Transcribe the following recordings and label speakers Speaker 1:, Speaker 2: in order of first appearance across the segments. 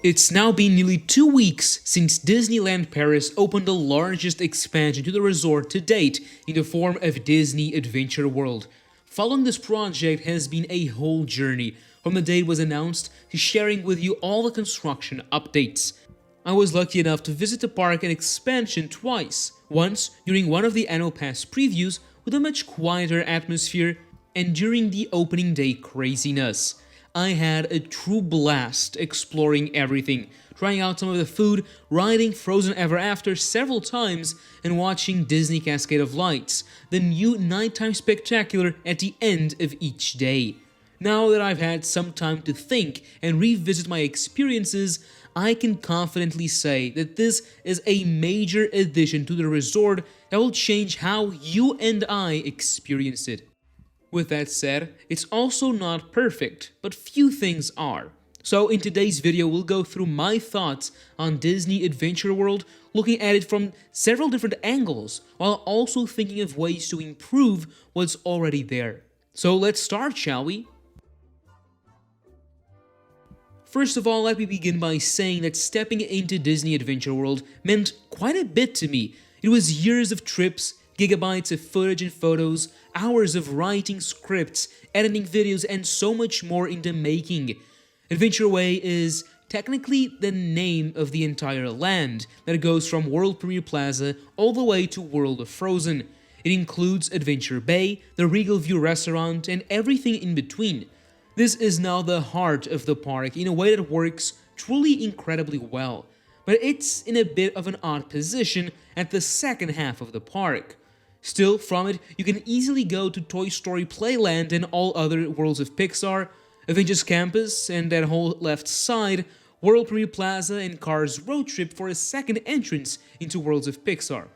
Speaker 1: It's now been nearly 2 weeks since Disneyland Paris opened the largest expansion to the resort to date in the form of Disney Adventure World. Following this project has been a whole journey, from the day it was announced to sharing with you all the construction updates. I was lucky enough to visit the park and expansion twice, once during one of the annual pass previews with a much quieter atmosphere, and during the opening day craziness. I had a true blast exploring everything, trying out some of the food, riding Frozen Ever After several times, and watching Disney Cascade of Lights, the new nighttime spectacular at the end of each day. Now that I've had some time to think and revisit my experiences, I can confidently say that this is a major addition to the resort that will change how you and I experience it. With that said, it's also not perfect, but few things are. So in today's video, we'll go through my thoughts on Disney Adventure World, looking at it from several different angles, while also thinking of ways to improve what's already there. So let's start, shall we? First of all, let me begin by saying that stepping into Disney Adventure World meant quite a bit to me. It was years of trips, gigabytes of footage and photos, hours of writing scripts, editing videos, and so much more in the making. Adventure Way is technically the name of the entire land that goes from World Premiere Plaza all the way to World of Frozen. It includes Adventure Bay, the Regal View restaurant, and everything in between. This is now the heart of the park in a way that works truly incredibly well, but it's in a bit of an odd position at the second half of the park. Still, from it, you can easily go to Toy Story Playland and all other worlds of Pixar, Avengers Campus and that whole left side, World Premiere Plaza and Cars Road Trip for a second entrance into worlds of Pixar.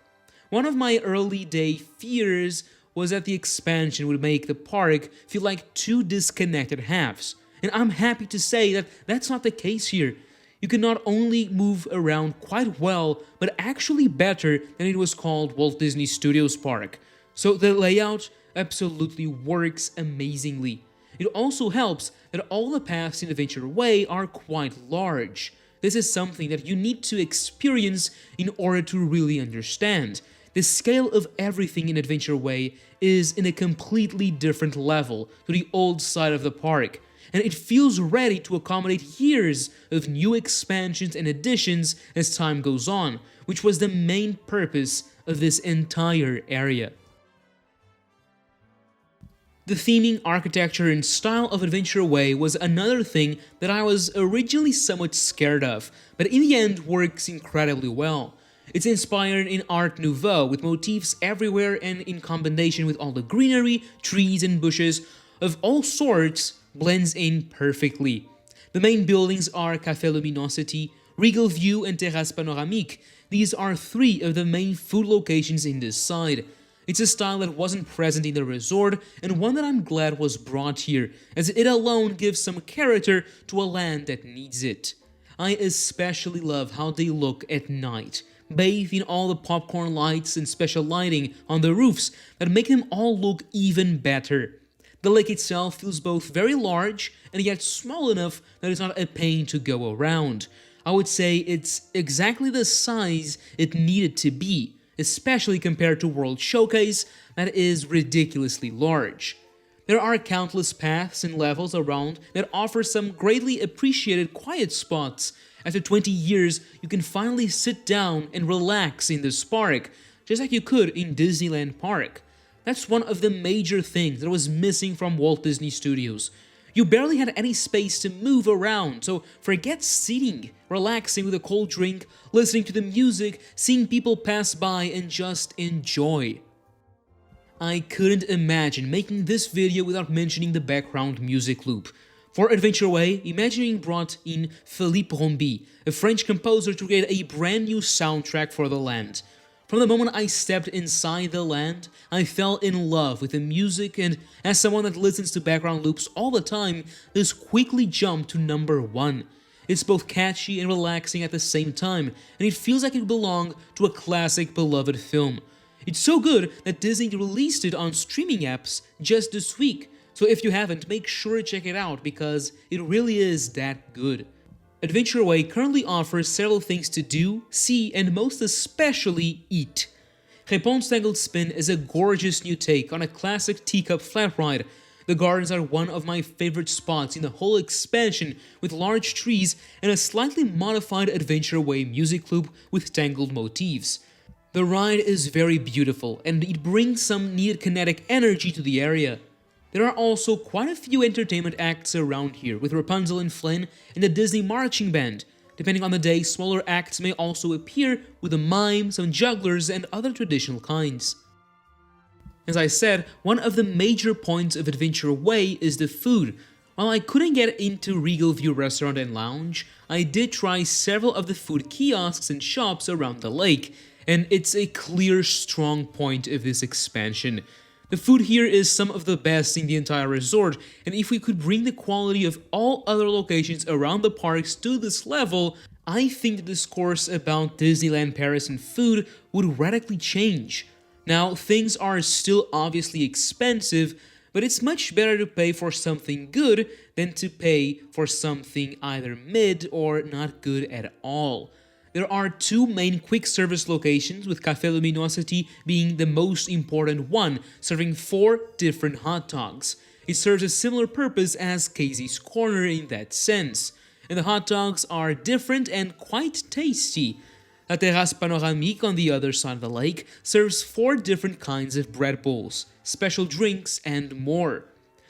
Speaker 1: One of my early day fears was that the expansion would make the park feel like two disconnected halves, and I'm happy to say that that's not the case here. You can not only move around quite well, but actually better than it was called Walt Disney Studios Park. So the layout absolutely works amazingly. It also helps that all the paths in Adventure Way are quite large. This is something that you need to experience in order to really understand. The scale of everything in Adventure Way is in a completely different level to the old side of the park, and it feels ready to accommodate years of new expansions and additions as time goes on, which was the main purpose of this entire area. The theming, architecture, and style of Adventure Way was another thing that I was originally somewhat scared of, but in the end works incredibly well. It's inspired in Art Nouveau, with motifs everywhere and in combination with all the greenery, trees, and bushes of all sorts blends in perfectly. The main buildings are Café Luminosity, Regal View, and Terrasse Panoramique. These are three of the main food locations in this side. It's a style that wasn't present in the resort, and one that I'm glad was brought here, as it alone gives some character to a land that needs it. I especially love how they look at night, bathed in all the popcorn lights and special lighting on the roofs that make them all look even better. The lake itself feels both very large and yet small enough that it's not a pain to go around. I would say it's exactly the size it needed to be, especially compared to World Showcase that is ridiculously large. There are countless paths and levels around that offer some greatly appreciated quiet spots. After 20 years, you can finally sit down and relax in this park, just like you could in Disneyland Park. That's one of the major things that was missing from Walt Disney Studios. You barely had any space to move around, so forget sitting, relaxing with a cold drink, listening to the music, seeing people pass by, and just enjoy. I couldn't imagine making this video without mentioning the background music loop. For Adventure Way, Imagineering brought in Philippe Rombi, a French composer, to create a brand new soundtrack for the land. From the moment I stepped inside the land, I fell in love with the music, and as someone that listens to background loops all the time, this quickly jumped to number 1. It's both catchy and relaxing at the same time, and it feels like it belonged to a classic beloved film. It's so good that Disney released it on streaming apps just this week, so if you haven't, make sure to check it out because it really is that good. Adventure Way currently offers several things to do, see, and most especially eat. Réponse Tangled Spin is a gorgeous new take on a classic teacup flat ride. The gardens are one of my favorite spots in the whole expansion, with large trees and a slightly modified Adventure Way music loop with tangled motifs. The ride is very beautiful, and it brings some needed kinetic energy to the area. There are also quite a few entertainment acts around here, with Rapunzel and Flynn and the Disney Marching Band. Depending on the day, smaller acts may also appear, with a mime, some jugglers, and other traditional kinds. As I said, one of the major points of Adventure Way is the food. While I couldn't get into Regal View Restaurant and Lounge, I did try several of the food kiosks and shops around the lake, and it's a clear strong point of this expansion. The food here is some of the best in the entire resort, and if we could bring the quality of all other locations around the parks to this level, I think the discourse about Disneyland Paris and food would radically change. Now, things are still obviously expensive, but it's much better to pay for something good than to pay for something either mid or not good at all. There are two main quick service locations, with Café Luminosity being the most important one, serving 4 different hot dogs. It serves a similar purpose as Casey's Corner in that sense, and the hot dogs are different and quite tasty. La Terrasse Panoramique on the other side of the lake serves 4 different kinds of bread bowls, special drinks, and more.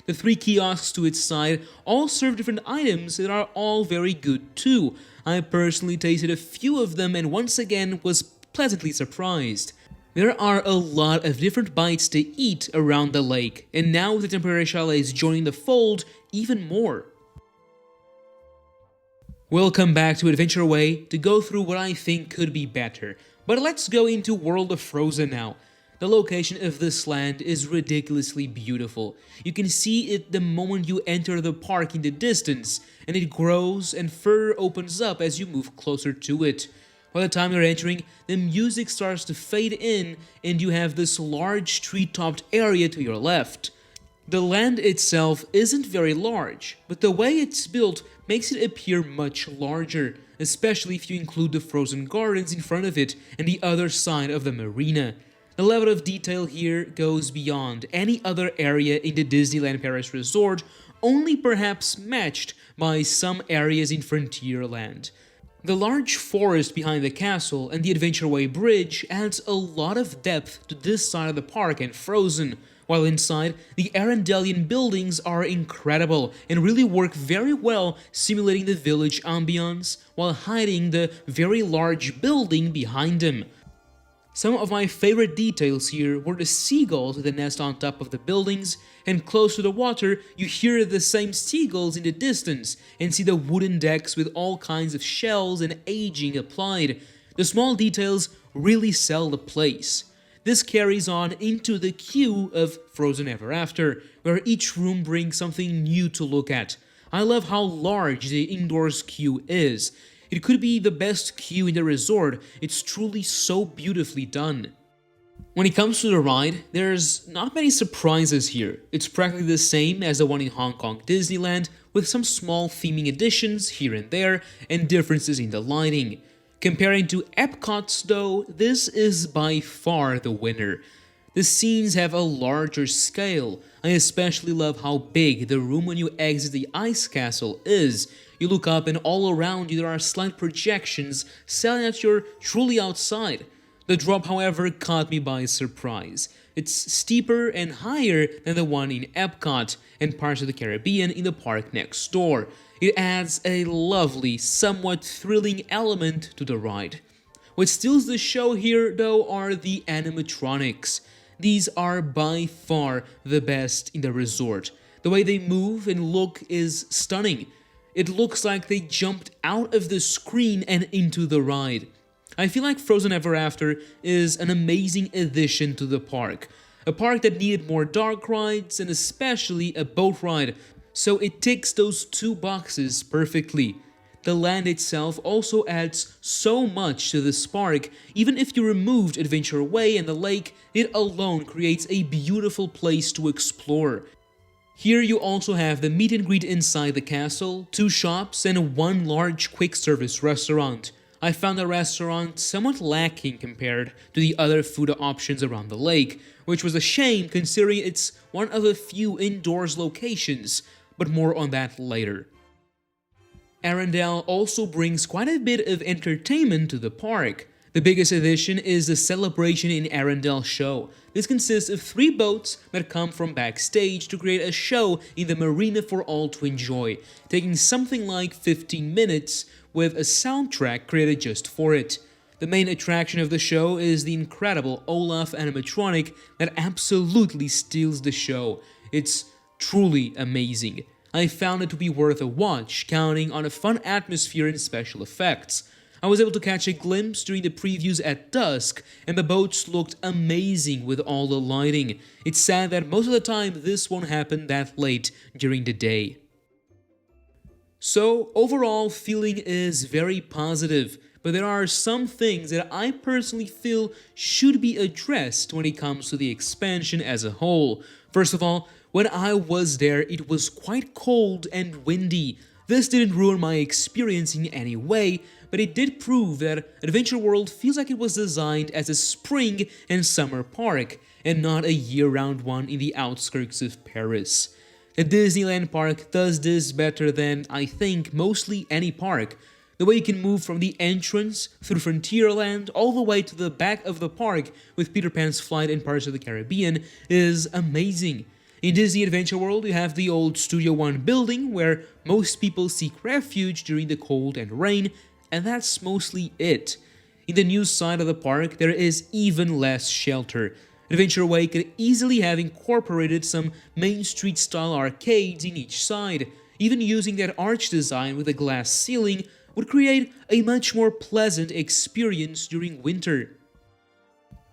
Speaker 1: The 3 kiosks to its side all serve different items that are all very good too. I personally tasted a few of them and once again was pleasantly surprised. There are a lot of different bites to eat around the lake, and now with the temporary chalets joining the fold, even more. Welcome back to Adventure Way to go through what I think could be better, but let's go into World of Frozen now. The location of this land is ridiculously beautiful. You can see it the moment you enter the park in the distance, and it grows and further opens up as you move closer to it. By the time you're entering, the music starts to fade in, and you have this large tree-topped area to your left. The land itself isn't very large, but the way it's built makes it appear much larger, especially if you include the frozen gardens in front of it and the other side of the marina. The level of detail here goes beyond any other area in the Disneyland Paris Resort, only perhaps matched by some areas in Frontierland. The large forest behind the castle and the Adventure Way Bridge adds a lot of depth to this side of the park and Frozen, while inside, the Arendellian buildings are incredible and really work very well simulating the village ambiance while hiding the very large building behind them. Some of my favorite details here were the seagulls with the nest on top of the buildings, and close to the water you hear the same seagulls in the distance and see the wooden decks with all kinds of shells and aging applied. The small details really sell the place. This carries on into the queue of Frozen Ever After, where each room brings something new to look at. I love how large the indoors queue is. It could be the best queue in the resort, it's truly so beautifully done. When it comes to the ride, there's not many surprises here. It's practically the same as the one in Hong Kong Disneyland, with some small theming additions here and there, and differences in the lighting. Comparing to Epcot's though, this is by far the winner. The scenes have a larger scale. I especially love how big the room when you exit the ice castle is. You look up and all around you there are slight projections selling that you're truly outside. The drop, however, caught me by surprise. It's steeper and higher than the one in Epcot and Pirates of the Caribbean in the park next door. It adds a lovely, somewhat thrilling element to the ride. What steals the show here, though, are the animatronics. These are by far the best in the resort. The way they move and look is stunning. It looks like they jumped out of the screen and into the ride. I feel like Frozen Ever After is an amazing addition to the park. A park that needed more dark rides and especially a boat ride, so it ticks those 2 boxes perfectly. The land itself also adds so much to this park. Even if you removed Adventure Way and the lake, it alone creates a beautiful place to explore. Here you also have the meet and greet inside the castle, 2 shops, and 1 large quick service restaurant. I found the restaurant somewhat lacking compared to the other food options around the lake, which was a shame considering it's one of the few indoors locations, but more on that later. Arendelle also brings quite a bit of entertainment to the park. The biggest addition is the Celebration in Arendelle show. This consists of 3 boats that come from backstage to create a show in the marina for all to enjoy, taking something like 15 minutes with a soundtrack created just for it. The main attraction of the show is the incredible Olaf animatronic that absolutely steals the show. It's truly amazing. I found it to be worth a watch, counting on a fun atmosphere and special effects. I was able to catch a glimpse during the previews at dusk, and the boats looked amazing with all the lighting. It's sad that most of the time this won't happen that late during the day. So, overall, feeling is very positive, but there are some things that I personally feel should be addressed when it comes to the expansion as a whole. First of all, when I was there, it was quite cold and windy. This didn't ruin my experience in any way, but it did prove that Adventure World feels like it was designed as a spring and summer park, and not a year-round one in the outskirts of Paris. The Disneyland park does this better than, I think, mostly any park. The way you can move from the entrance through Frontierland all the way to the back of the park with Peter Pan's Flight and Pirates of the Caribbean is amazing. In Disney Adventure World, you have the old Studio One building where most people seek refuge during the cold and rain, and that's mostly it. In the new side of the park, there is even less shelter. Adventure Way could easily have incorporated some Main Street style arcades in each side. Even using that arch design with a glass ceiling would create a much more pleasant experience during winter.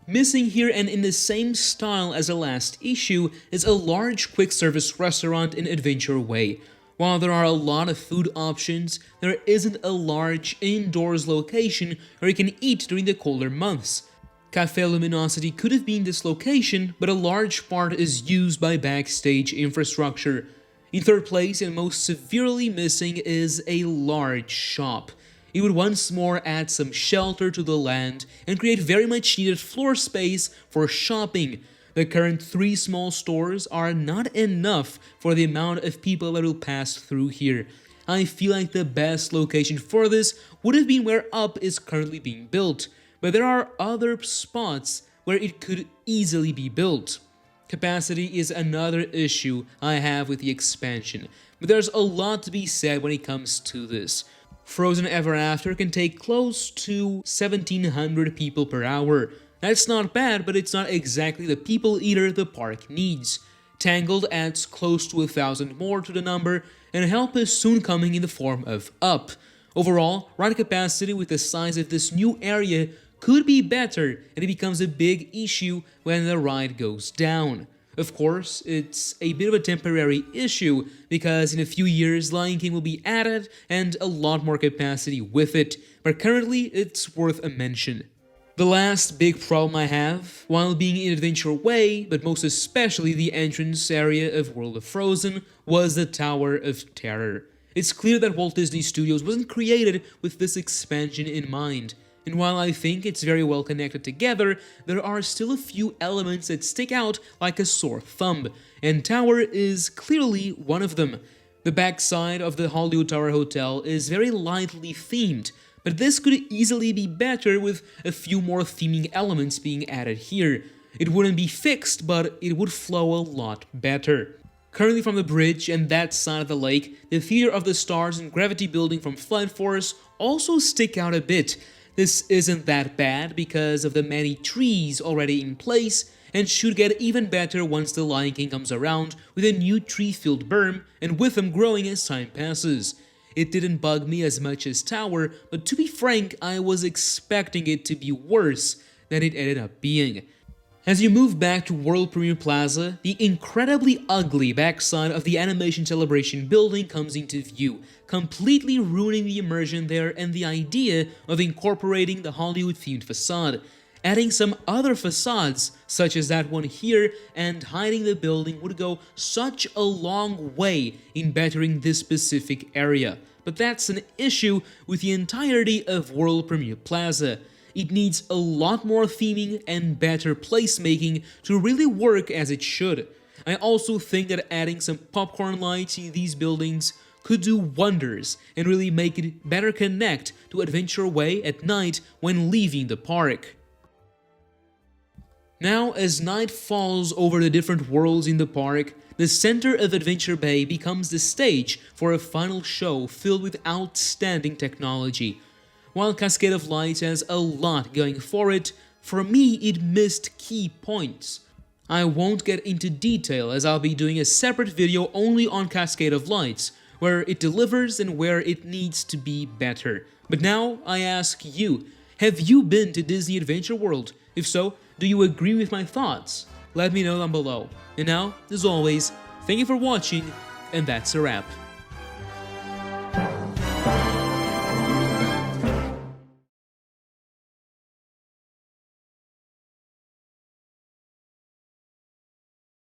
Speaker 1: Missing here and in the same style as the last issue is a large quick service restaurant in Adventure Way. While there are a lot of food options, there isn't a large indoors location where you can eat during the colder months. Café Luminosity could have been this location, but a large part is used by backstage infrastructure. In third place and most severely missing is a large shop. It would once more add some shelter to the land and create very much needed floor space for shopping. The current 3 small stores are not enough for the amount of people that will pass through here. I feel like the best location for this would have been where Up is currently being built, but there are other spots where it could easily be built. Capacity is another issue I have with the expansion, but there's a lot to be said when it comes to this. Frozen Ever After can take close to 1,700 people per hour. That's not bad, but it's not exactly the people eater the park needs. Tangled adds close to 1,000 more to the number, and help is soon coming in the form of Up. Overall, ride capacity with the size of this new area could be better, and it becomes a big issue when the ride goes down. Of course, it's a bit of a temporary issue, because in a few years Lion King will be added and a lot more capacity with it, but currently it's worth a mention. The last big problem I have, while being in Adventure Way, but most especially the entrance area of World of Frozen, was the Tower of Terror. It's clear that Walt Disney Studios wasn't created with this expansion in mind. And while I think it's very well connected together, there are still a few elements that stick out like a sore thumb, and Tower is clearly one of them. The backside of the Hollywood Tower Hotel is very lightly themed, but this could easily be better with a few more theming elements being added here. It wouldn't be fixed, but it would flow a lot better. Currently from the bridge and that side of the lake, the Theater of the Stars and Gravity Building from Flight Force also stick out a bit. This isn't that bad because of the many trees already in place, and should get even better once the Lion King comes around with a new tree-filled berm and with them growing as time passes. It didn't bug me as much as Tower, but to be frank, I was expecting it to be worse than it ended up being. As you move back to World Premiere Plaza, the incredibly ugly backside of the Animation Celebration building comes into view, completely ruining the immersion there and the idea of incorporating the Hollywood-themed facade. Adding some other facades, such as that one here, and hiding the building would go such a long way in bettering this specific area. But that's an issue with the entirety of World Premiere Plaza. It needs a lot more theming and better placemaking to really work as it should. I also think that adding some popcorn lights in these buildings could do wonders and really make it better connect to Adventure Way at night when leaving the park. Now, as night falls over the different worlds in the park, the center of Adventure Bay becomes the stage for a final show filled with outstanding technology. While Cascade of Lights has a lot going for it, for me it missed key points. I won't get into detail as I'll be doing a separate video only on Cascade of Lights, where it delivers and where it needs to be better. But now I ask you, have you been to Disney Adventure World? If so, do you agree with my thoughts? Let me know down below. And now, as always, thank you for watching, and that's a wrap.